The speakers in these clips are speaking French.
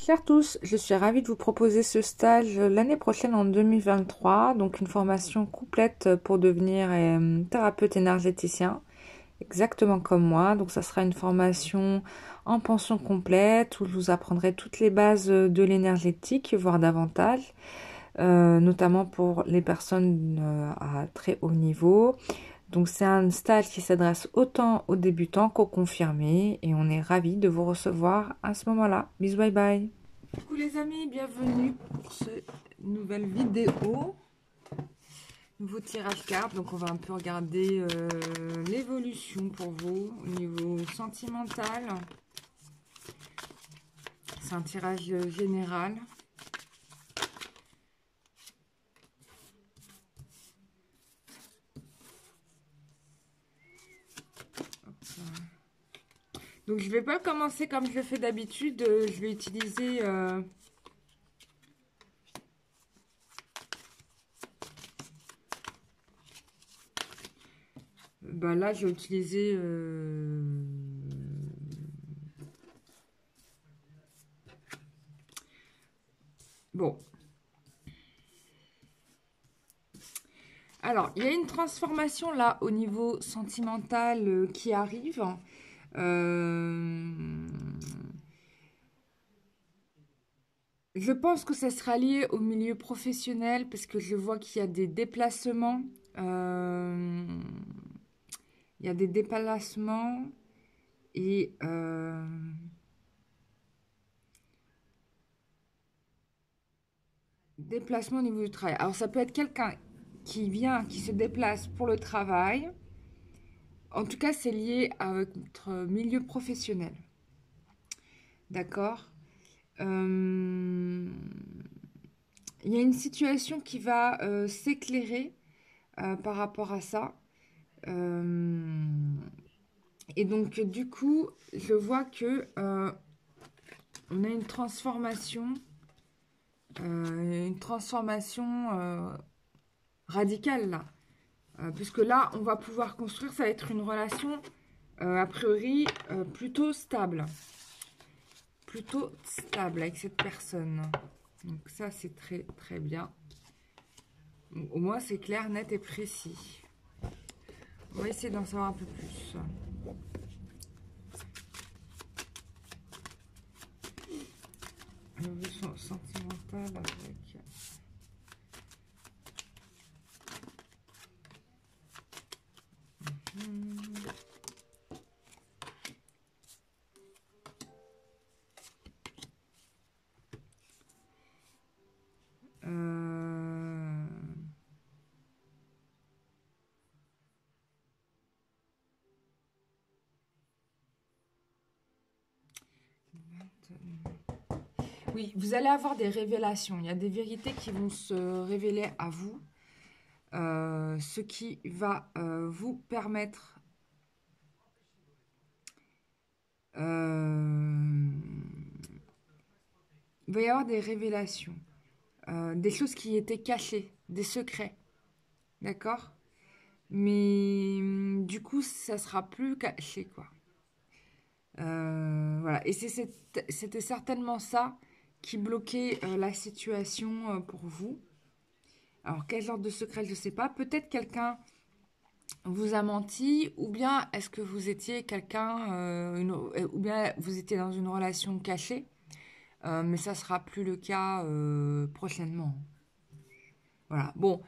chers tous, je suis ravie de vous proposer ce stage l'année prochaine en 2023, donc une formation complète pour devenir thérapeute énergéticien, exactement comme moi. Donc ça sera une formation en pension complète où je vous apprendrai toutes les bases de l'énergétique, voire davantage, notamment pour les personnes à très haut niveau. Donc c'est un stage qui s'adresse autant aux débutants qu'aux confirmés et on est ravis de vous recevoir à ce moment-là. Bisous, bye bye. Coucou les amis, bienvenue pour cette nouvelle vidéo. Nouveau tirage carte, donc on va un peu regarder l'évolution pour vous au niveau sentimental. C'est un tirage général. Donc je vais pas commencer comme je le fais d'habitude, je vais utiliser là j'ai utilisé bon. Alors, il y a une transformation là au niveau sentimental qui arrive. Je pense que ça sera lié au milieu professionnel parce que je vois qu'il y a des déplacements. Il y a des déplacements et déplacements au niveau du travail. Alors, ça peut être quelqu'un qui vient, qui se déplace pour le travail. En tout cas, c'est lié à votre milieu professionnel. D'accord. Il y a une situation qui va s'éclairer par rapport à ça. Et donc, du coup, je vois que on a une transformation radicale là. Puisque là, on va pouvoir construire, ça va être une relation a priori plutôt stable. Plutôt stable avec cette personne. Donc ça, c'est très très bien. Donc, au moins, c'est clair, net et précis. On va essayer d'en savoir un peu plus. L'évolution sentimentale avec... Oui, vous allez avoir des révélations. Il y a des vérités qui vont se révéler à vous. Ce qui va vous permettre il va y avoir des révélations, des choses qui étaient cachées, des secrets, d'accord? Mais du coup, ça sera plus caché, quoi. Voilà, et c'était certainement ça qui bloquait la situation pour vous. Alors, quel genre de secret, je ne sais pas. Peut-être quelqu'un vous a menti, ou bien est-ce que vous étiez quelqu'un, ou bien vous étiez dans une relation cachée, mais ça sera plus le cas prochainement. Voilà. Bon,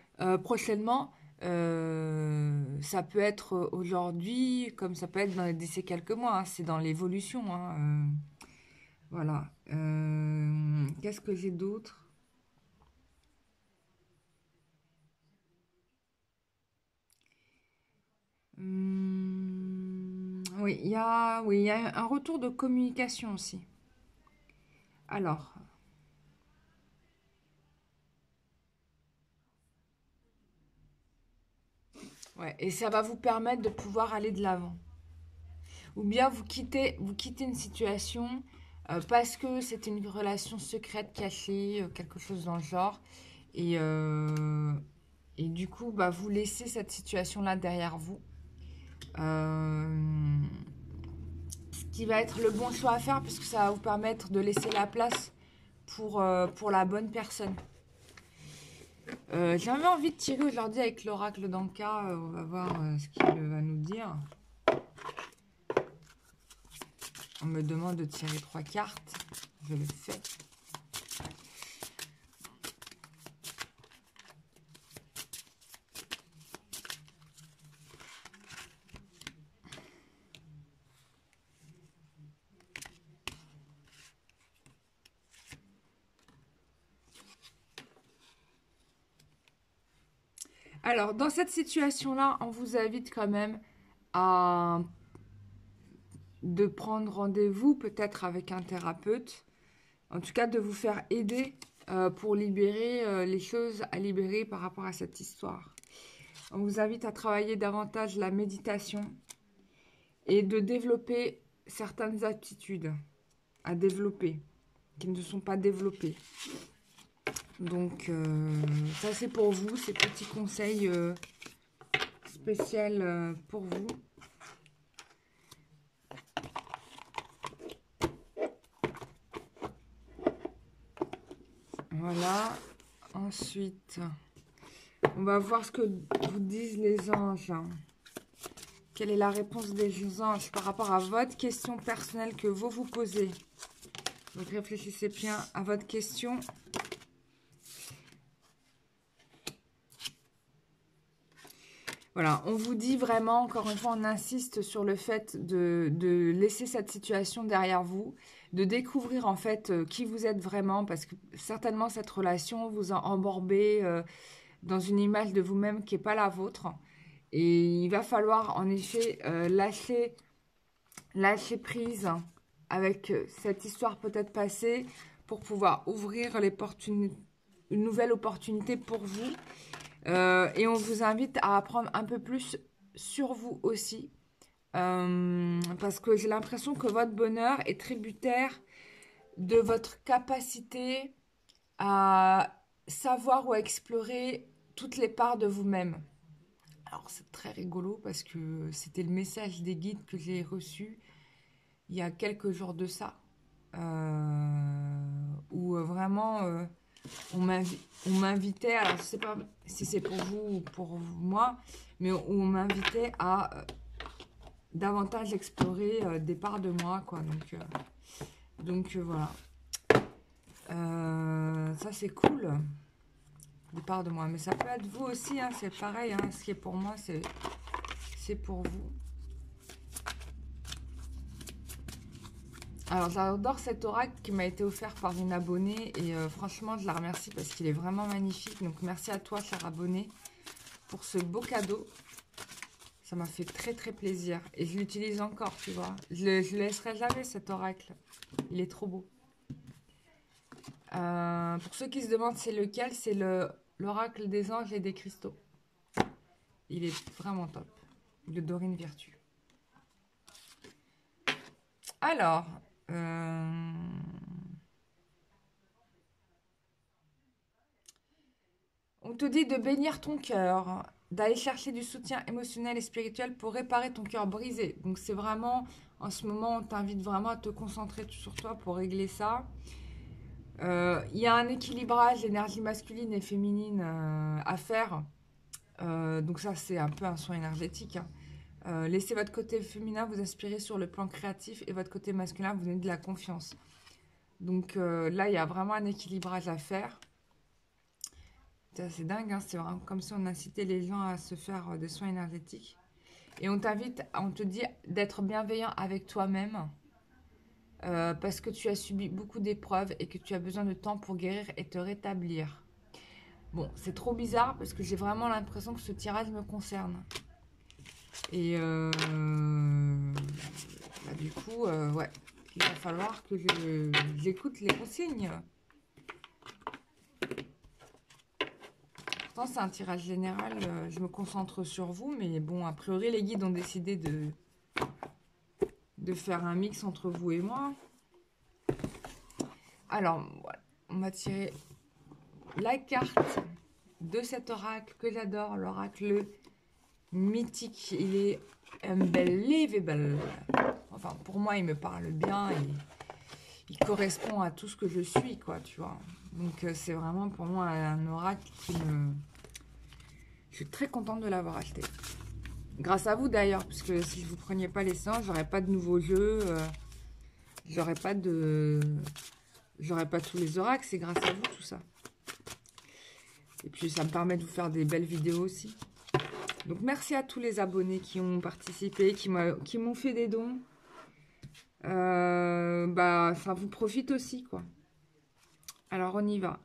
prochainement, ça peut être aujourd'hui, comme ça peut être d'ici quelques mois. Hein, c'est dans l'évolution. Hein, voilà. Qu'est-ce que j'ai d'autre? Oui, il y a un retour de communication aussi. Alors, ouais, et ça va vous permettre de pouvoir aller de l'avant. Ou bien vous quittez une situation parce que c'était une relation secrète, cachée, quelque chose dans le genre. Et, euh, et du coup, bah, vous laissez cette situation-là derrière vous. Ce qui va être le bon choix à faire parce que ça va vous permettre de laisser la place pour la bonne personne. J'avais envie de tirer aujourd'hui avec l'oracle d'Anka. On va voir ce qu'il va nous dire. On me demande de tirer 3 cartes. Je le fais. Alors, dans cette situation-là, on vous invite quand même de prendre rendez-vous, peut-être avec un thérapeute. En tout cas, de vous faire aider pour libérer les choses à libérer par rapport à cette histoire. On vous invite à travailler davantage la méditation et de développer certaines aptitudes à développer, qui ne sont pas développées. Donc, ça c'est pour vous, ces petits conseils spéciaux pour vous. Voilà. Ensuite, on va voir ce que vous disent les anges. Quelle est la réponse des anges par rapport à votre question personnelle que vous vous posez? Donc, réfléchissez bien à votre question. Voilà, on vous dit vraiment, encore une fois, on insiste sur le fait de laisser cette situation derrière vous, de découvrir en fait qui vous êtes vraiment, parce que certainement cette relation vous a embourbé dans une image de vous-même qui n'est pas la vôtre. Et il va falloir en effet lâcher prise avec cette histoire peut-être passée pour pouvoir ouvrir une nouvelle opportunité pour vous. Et on vous invite à apprendre un peu plus sur vous aussi. Parce que j'ai l'impression que votre bonheur est tributaire de votre capacité à savoir ou à explorer toutes les parts de vous-même. Alors c'est très rigolo parce que c'était le message des guides que j'ai reçu il y a quelques jours de ça. Où vraiment on m'invitait, alors je sais pas si c'est pour vous ou pour moi, mais où on m'invitait à davantage explorer des parts de moi, quoi. Donc voilà. Ça c'est cool, des parts de moi. Mais ça peut être vous aussi, hein, c'est pareil. Hein, ce qui est pour moi, c'est pour vous. Alors j'adore cet oracle qui m'a été offert par une abonnée et franchement je la remercie parce qu'il est vraiment magnifique. Donc merci à toi cher abonné pour ce beau cadeau. Ça m'a fait très très plaisir et je l'utilise encore, tu vois. Je le laisserai jamais cet oracle. Il est trop beau. Pour ceux qui se demandent c'est lequel, c'est l'oracle des anges et des cristaux. Il est vraiment top. De Dorine Virtue. Alors, on te dit de bénir ton cœur, d'aller chercher du soutien émotionnel et spirituel pour réparer ton cœur brisé. Donc c'est vraiment, en ce moment, on t'invite vraiment à te concentrer sur toi pour régler ça. Il y a un équilibrage d'énergie masculine et féminine à faire. Donc ça, c'est un peu un soin énergétique. Hein. Laissez votre côté féminin vous inspirer sur le plan créatif et votre côté masculin vous donner de la confiance. Donc là, il y a vraiment un équilibrage à faire. C'est dingue, hein, c'est vraiment comme si on incitait les gens à se faire des soins énergétiques. Et on te dit d'être bienveillant avec toi-même parce que tu as subi beaucoup d'épreuves et que tu as besoin de temps pour guérir et te rétablir. Bon, c'est trop bizarre parce que j'ai vraiment l'impression que ce tirage me concerne. Et du coup, ouais, il va falloir que j'écoute les consignes. Pourtant, c'est un tirage général, je me concentre sur vous, mais bon, a priori, les guides ont décidé de faire un mix entre vous et moi. Alors, voilà, on va tirer la carte de cet oracle que j'adore, l'oracle mythique. Il est unbelievable. Enfin, pour moi, il me parle bien. il correspond à tout ce que je suis, quoi, tu vois. Donc, c'est vraiment pour moi un oracle qui me... Je suis très contente de l'avoir acheté. Grâce à vous, d'ailleurs, parce que si je vous preniez pas les séances, j'aurais pas de nouveaux jeux, j'aurais pas tous les oracles, c'est grâce à vous, tout ça. Et puis, ça me permet de vous faire des belles vidéos aussi. Donc, merci à tous les abonnés qui ont participé, qui m'ont fait des dons. Bah, ça vous profite aussi, quoi. Alors, on y va.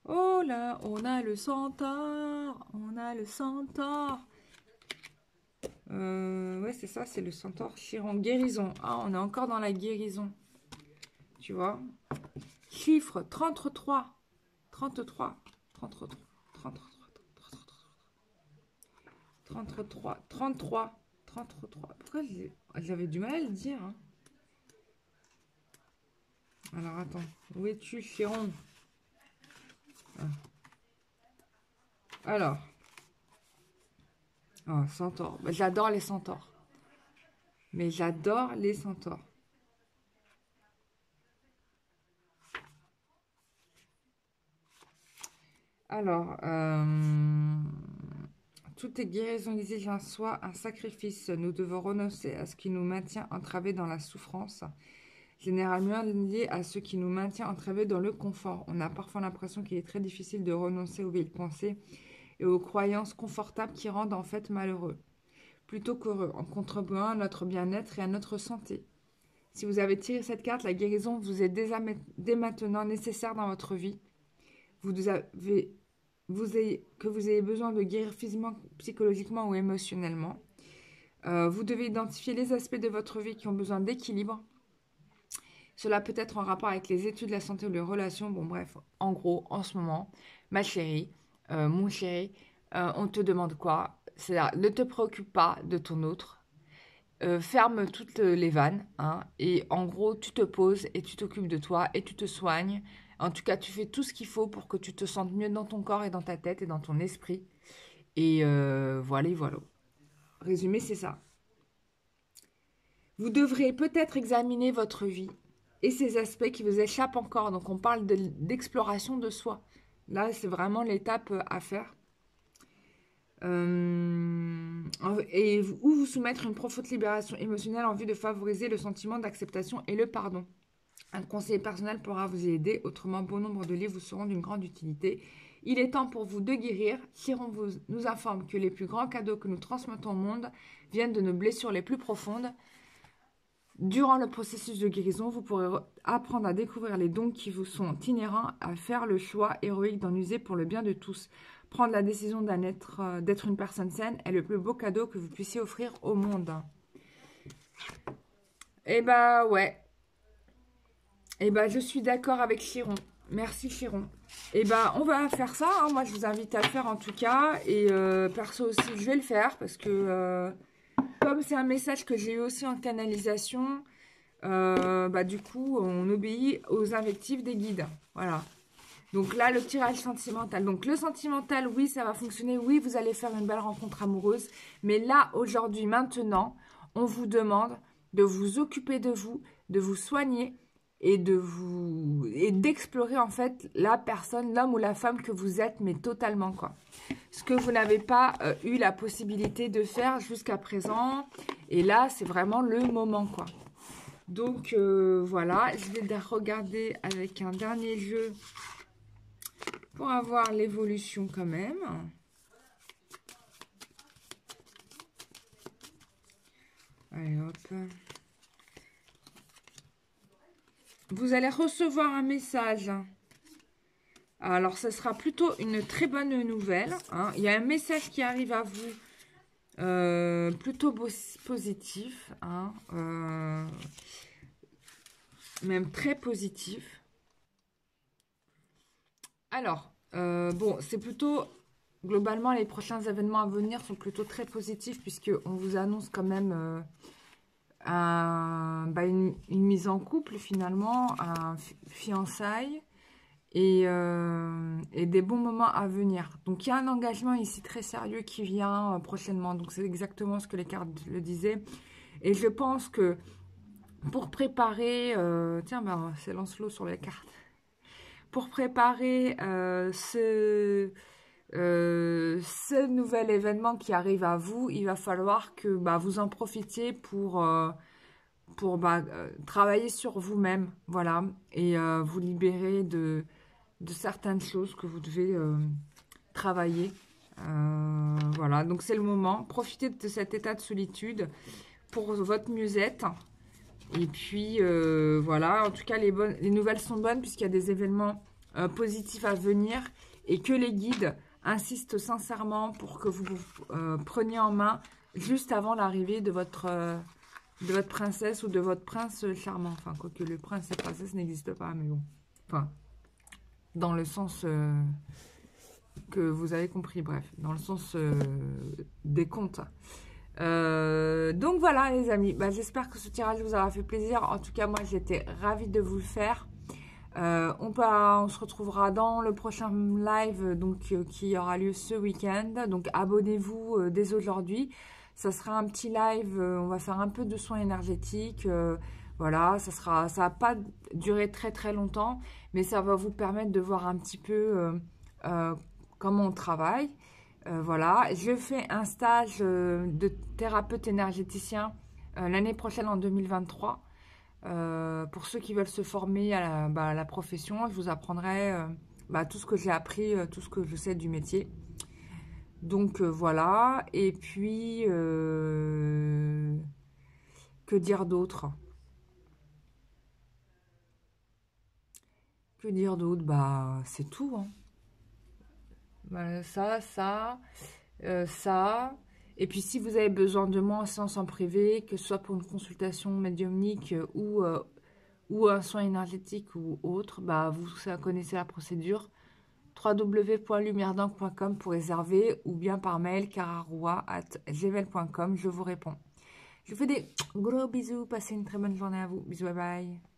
Oh là, on a le centaure, on a le centaure. Ouais, c'est ça, c'est le centaure Chiron. Guérison. Ah, on est encore dans la guérison. Tu vois. Chiffre 33. 33. 33. 33. 33. 33. 33. Pourquoi j'avais du mal à le dire, hein. Alors, attends. Où es-tu, Chiron? Ah. Alors. Oh, centaure. Bah, j'adore les centaures. Mais j'adore les centaures. Alors, toute guérison exige en soi un sacrifice. Nous devons renoncer à ce qui nous maintient entravés dans la souffrance, généralement lié à ce qui nous maintient entravés dans le confort. On a parfois l'impression qu'il est très difficile de renoncer aux vieilles pensées et aux croyances confortables qui rendent en fait malheureux, plutôt qu'heureux, en contribuant à notre bien-être et à notre santé. Si vous avez tiré cette carte, la guérison vous est dès maintenant nécessaire dans votre vie. Que vous ayez besoin de guérir physiquement, psychologiquement ou émotionnellement. Vous devez identifier les aspects de votre vie qui ont besoin d'équilibre. Cela peut être en rapport avec les études, la santé ou les relations. Bon, bref, en gros, en ce moment, ma chérie, mon chéri, on te demande quoi? C'est-à-dire, ne te préoccupe pas de ton autre. Ferme toutes les vannes, hein, et en gros, tu te poses et tu t'occupes de toi et tu te soignes. En tout cas, tu fais tout ce qu'il faut pour que tu te sentes mieux dans ton corps et dans ta tête et dans ton esprit. Et voilà, voilà. Résumé, c'est ça. Vous devrez peut-être examiner votre vie et ses aspects qui vous échappent encore. Donc, on parle d'exploration de soi. Là, c'est vraiment l'étape à faire. Ou vous soumettre une profonde libération émotionnelle en vue de favoriser le sentiment d'acceptation et le pardon. Un conseiller personnel pourra vous y aider, autrement bon nombre de livres vous seront d'une grande utilité. Il est temps pour vous de guérir. Chiron nous informe que les plus grands cadeaux que nous transmettons au monde viennent de nos blessures les plus profondes. Durant le processus de guérison, vous pourrez apprendre à découvrir les dons qui vous sont inhérents, à faire le choix héroïque d'en user pour le bien de tous. Prendre la décision d'être une personne saine est le plus beau cadeau que vous puissiez offrir au monde. Eh bah ouais. Eh bah je suis d'accord avec Chiron. Merci Chiron. Eh bah on va faire ça, hein. Moi je vous invite à le faire en tout cas. Et perso aussi je vais le faire parce que comme c'est un message que j'ai eu aussi en canalisation, bah du coup on obéit aux invectives des guides. Voilà. Donc là, le tirage sentimental. Donc le sentimental, oui, ça va fonctionner. Oui, vous allez faire une belle rencontre amoureuse. Mais là, aujourd'hui, maintenant, on vous demande de vous occuper de vous soigner et d'explorer en fait la personne, l'homme ou la femme que vous êtes, mais totalement quoi. Ce que vous n'avez pas eu la possibilité de faire jusqu'à présent. Et là, c'est vraiment le moment quoi. Donc voilà, je vais regarder avec un dernier jeu pour avoir l'évolution quand même. Allez, hop. Vous allez recevoir un message. Alors, ce sera plutôt une très bonne nouvelle, hein. Il y a un message qui arrive à vous plutôt positif, hein, même très positif. Alors, bon, c'est plutôt... Globalement, les prochains événements à venir sont plutôt très positifs puisqu'on vous annonce quand même une mise en couple finalement, un fiançailles et des bons moments à venir. Donc, il y a un engagement ici très sérieux qui vient prochainement. Donc, c'est exactement ce que les cartes le disaient. Et je pense que pour préparer... tiens, bah, c'est Lancelot sur les cartes. Pour préparer ce nouvel événement qui arrive à vous, il va falloir que bah, vous en profitiez pour travailler sur vous-même, voilà, et vous libérer de certaines choses que vous devez travailler. Voilà, donc c'est le moment. Profitez de cet état de solitude pour votre mieux-être. Et puis, voilà, en tout cas, les nouvelles sont bonnes puisqu'il y a des événements positifs à venir et que les guides insistent sincèrement pour que vous preniez en main juste avant l'arrivée de votre princesse ou de votre prince charmant. Enfin, quoique le prince et princesse n'existent pas, mais bon. Enfin, dans le sens que vous avez compris, bref, dans le sens des contes. Donc voilà les amis, bah, j'espère que ce tirage vous aura fait plaisir. En tout cas moi j'étais ravie de vous le faire. On se retrouvera dans le prochain live donc qui aura lieu ce week-end. Donc abonnez-vous dès aujourd'hui. Ça sera un petit live, on va faire un peu de soins énergétiques. Voilà, ça va pas durer très très longtemps, mais ça va vous permettre de voir un petit peu comment on travaille. Voilà, je fais un stage de thérapeute énergéticien l'année prochaine en 2023. Pour ceux qui veulent se former à la profession, je vous apprendrai tout ce que j'ai appris, tout ce que je sais du métier. Donc voilà, et puis que dire d'autre? Que dire d'autre? Bah c'est tout, hein. Bah, ça. Et puis, si vous avez besoin de moi en séance en privé, que ce soit pour une consultation médiumnique ou un soin énergétique ou autre, bah, vous connaissez la procédure. www.lumieredank.com pour réserver ou bien par mail cararoua@gmail.com. Je vous réponds. Je vous fais des gros bisous. Passez une très bonne journée à vous. Bisous, bye bye.